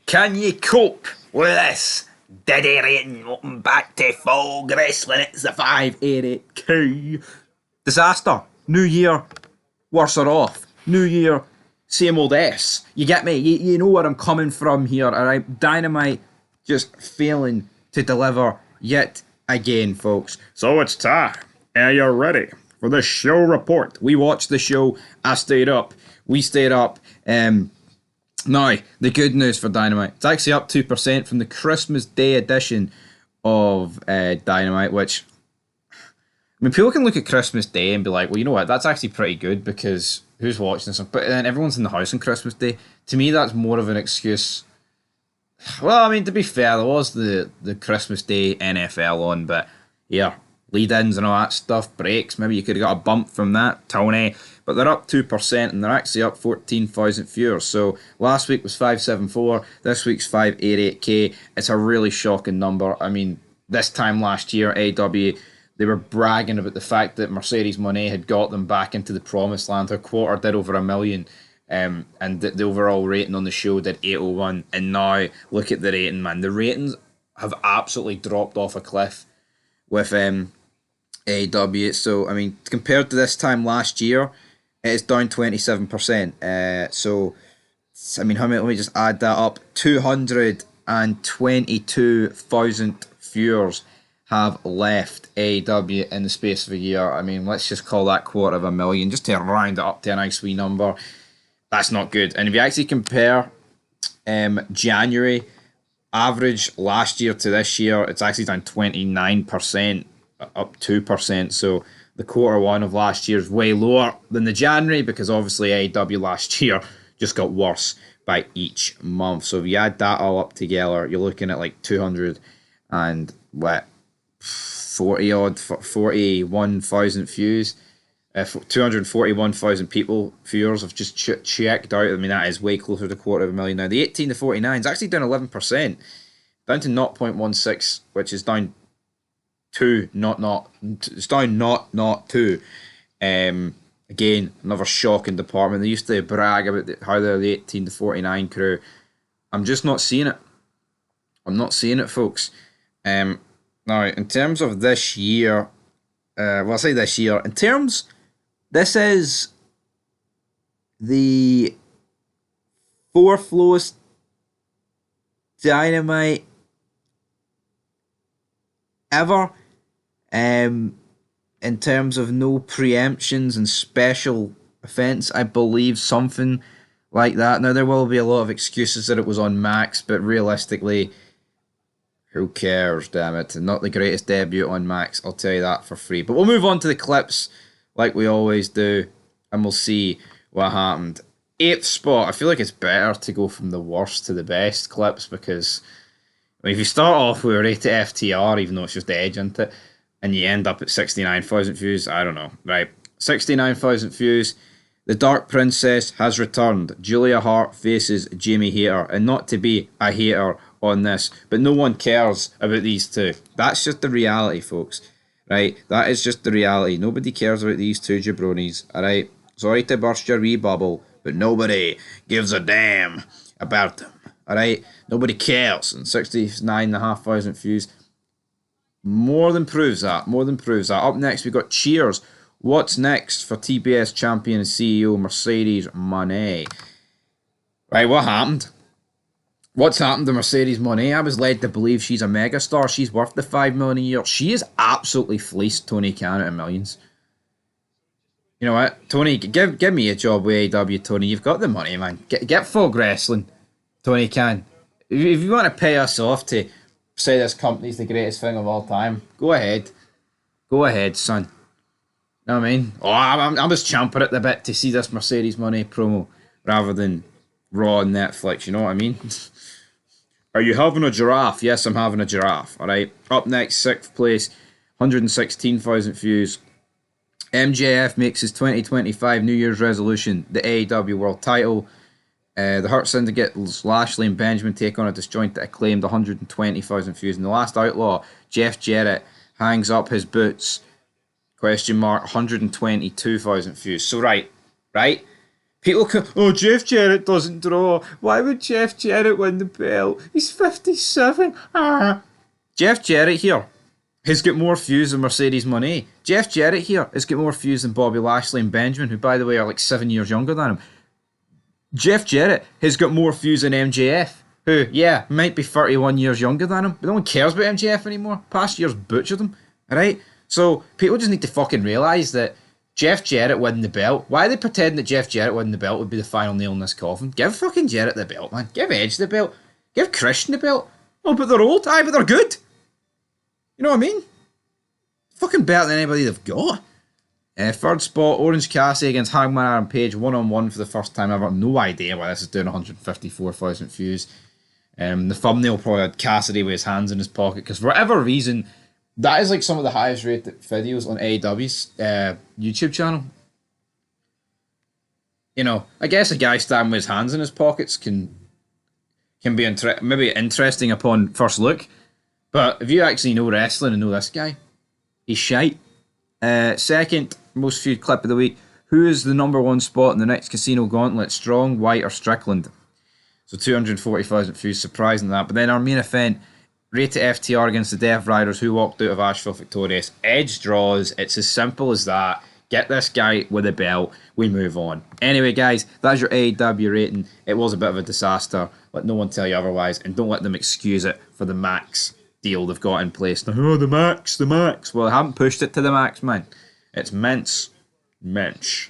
Can you cope with this? Diddy rating, welcome back to Full Wrestling. It's the 588K. Disaster. New year, worse or off. New year, same old S. You get me? You know where I'm coming from here, alright? Dynamite just failing to deliver yet again, folks. So it's time. Are you ready for the show report? We watched the show. I stayed up. We stayed up. Now, the good news for Dynamite. It's actually up 2% from the Christmas Day edition of Dynamite, which, I mean, people can look at Christmas Day and be like, well, you know what, that's actually pretty good because who's watching this? But then everyone's in the house on Christmas Day. To me, that's more of an excuse. Well, I mean, to be fair, there was the Christmas Day NFL on, but yeah, lead-ins and all that stuff, breaks, maybe you could have got a bump from that, Tony. But they're up 2% and they're actually up 14,000 viewers. So last week was 574, this week's 588K. It's a really shocking number. I mean, this time last year, AW, they were bragging about the fact that Mercedes Moné had got them back into the promised land. Her quarter did over 1 million. And the overall rating on the show did 801. And now, look at the rating, man. The ratings have absolutely dropped off a cliff with AW. So, I mean, compared to this time last year, it's down 27%. So, I mean, how many? Let me just add that up. 222,000 viewers have left AEW in the space of a year. I mean, let's just call that 250,000 just to round it up to a nice wee number. That's not good. And if you actually compare January average last year to this year, it's actually down 29%, up 2%. So the quarter one of last year is way lower than the January because obviously AEW last year just got worse by each month. So if you add that all up together, you're looking at like 41,000 views. 241,000 people, viewers have just checked out. I mean, that is way closer to 250,000 now. The 18 to 49 is actually down 11%, down to 0.16, which is down 2, it's down not 2. Again, another shocking department. They used to brag about how they're the 18 to 49 crew. I'm just not seeing it. I'm not seeing it, folks. Now, in terms of this year, well, I say this year, this is the fourth lowest Dynamite ever, in terms of no preemptions and special events, I believe, something like that. Now, there will be a lot of excuses that it was on Max, but realistically, who cares, damn it. Not the greatest debut on Max, I'll tell you that for free. But we'll move on to the clips like we always do, and we'll see what happened. 8th spot, I feel like it's better to go from the worst to the best clips because, I mean, if you start off with a rated FTR, even though it's just Edge, isn't it, and you end up at 69,000 views, I don't know. Right, 69,000 views. The Dark Princess has returned. Julia Hart faces Jamie Hayter, and not to be a hater on this, but no one cares about these two. That's just the reality, folks. Right? That is just the reality. Nobody cares about these two jabronis. Alright? Sorry to burst your wee bubble, but nobody gives a damn about them. Alright? Nobody cares. And 69,500 views more than proves that. More than proves that. Up next, we've got Cheers. What's next for TBS champion and CEO Mercedes Moné? Right, what happened? What's happened to Mercedes Moné? I was led to believe she's a megastar. She's worth the 5 million a year. She has absolutely fleeced Tony Khan out of millions. You know what, Tony? Give me a job with AW, Tony. You've got the money, man. Get Full Wrestling, Tony Khan. If you want to pay us off to say this company's the greatest thing of all time, go ahead. Go ahead, son. You know what I mean? Oh, I was champing at the bit to see this Mercedes Moné promo rather than Raw on Netflix. You know what I mean? Are you having a giraffe? Yes, I'm having a giraffe. All right. Up next, 6th place, 116,000 views. MJF makes his 2025 New Year's resolution, the AEW World Title. The Hurt Syndicate, Lashley and Benjamin take on a disjointed Acclaimed, 120,000 views. And the Last Outlaw, Jeff Jarrett, hangs up his boots, 122,000 views. So, right. People go, oh, Jeff Jarrett doesn't draw. Why would Jeff Jarrett win the belt? He's 57. Ah. Jeff Jarrett here has got more views than Mercedes Moné. Jeff Jarrett here has got more views than Bobby Lashley and Benjamin, who, by the way, are like 7 years younger than him. Jeff Jarrett has got more views than MJF, who, yeah, might be 31 years younger than him, but no one cares about MJF anymore. Past years butchered him, alright? So, people just need to fucking realise that Jeff Jarrett winning the belt, why are they pretending that Jeff Jarrett winning the belt would be the final nail in this coffin? Give fucking Jarrett the belt, man. Give Edge the belt. Give Christian the belt. Oh, but they're old. Aye, but they're good. You know what I mean? Fucking better than anybody they've got. Third spot, Orange Cassidy against Hangman Adam Page, one-on-one for the first time ever. No idea why this is doing 154,000 views. The thumbnail probably had Cassidy with his hands in his pocket, because for whatever reason, that is like some of the highest rated videos on AEW's YouTube channel. You know, I guess a guy standing with his hands in his pockets can be maybe interesting upon first look, but if you actually know wrestling and know this guy, he's shite. Second most viewed clip of the week. Who is the number one spot in the next Casino Gauntlet? Strong, White, or Strickland? So 240,000 views, surprising that. But then our main event, Rate FTR against the Death Riders, who walked out of Asheville victorious. Edge draws. It's as simple as that. Get this guy with a belt. We move on. Anyway, guys, that's your AEW rating. It was a bit of a disaster. Let no one tell you otherwise, and don't let them excuse it for the max deal they've got in place. Oh, the max. Well, I haven't pushed it to the max, man. It's mince. Mensch.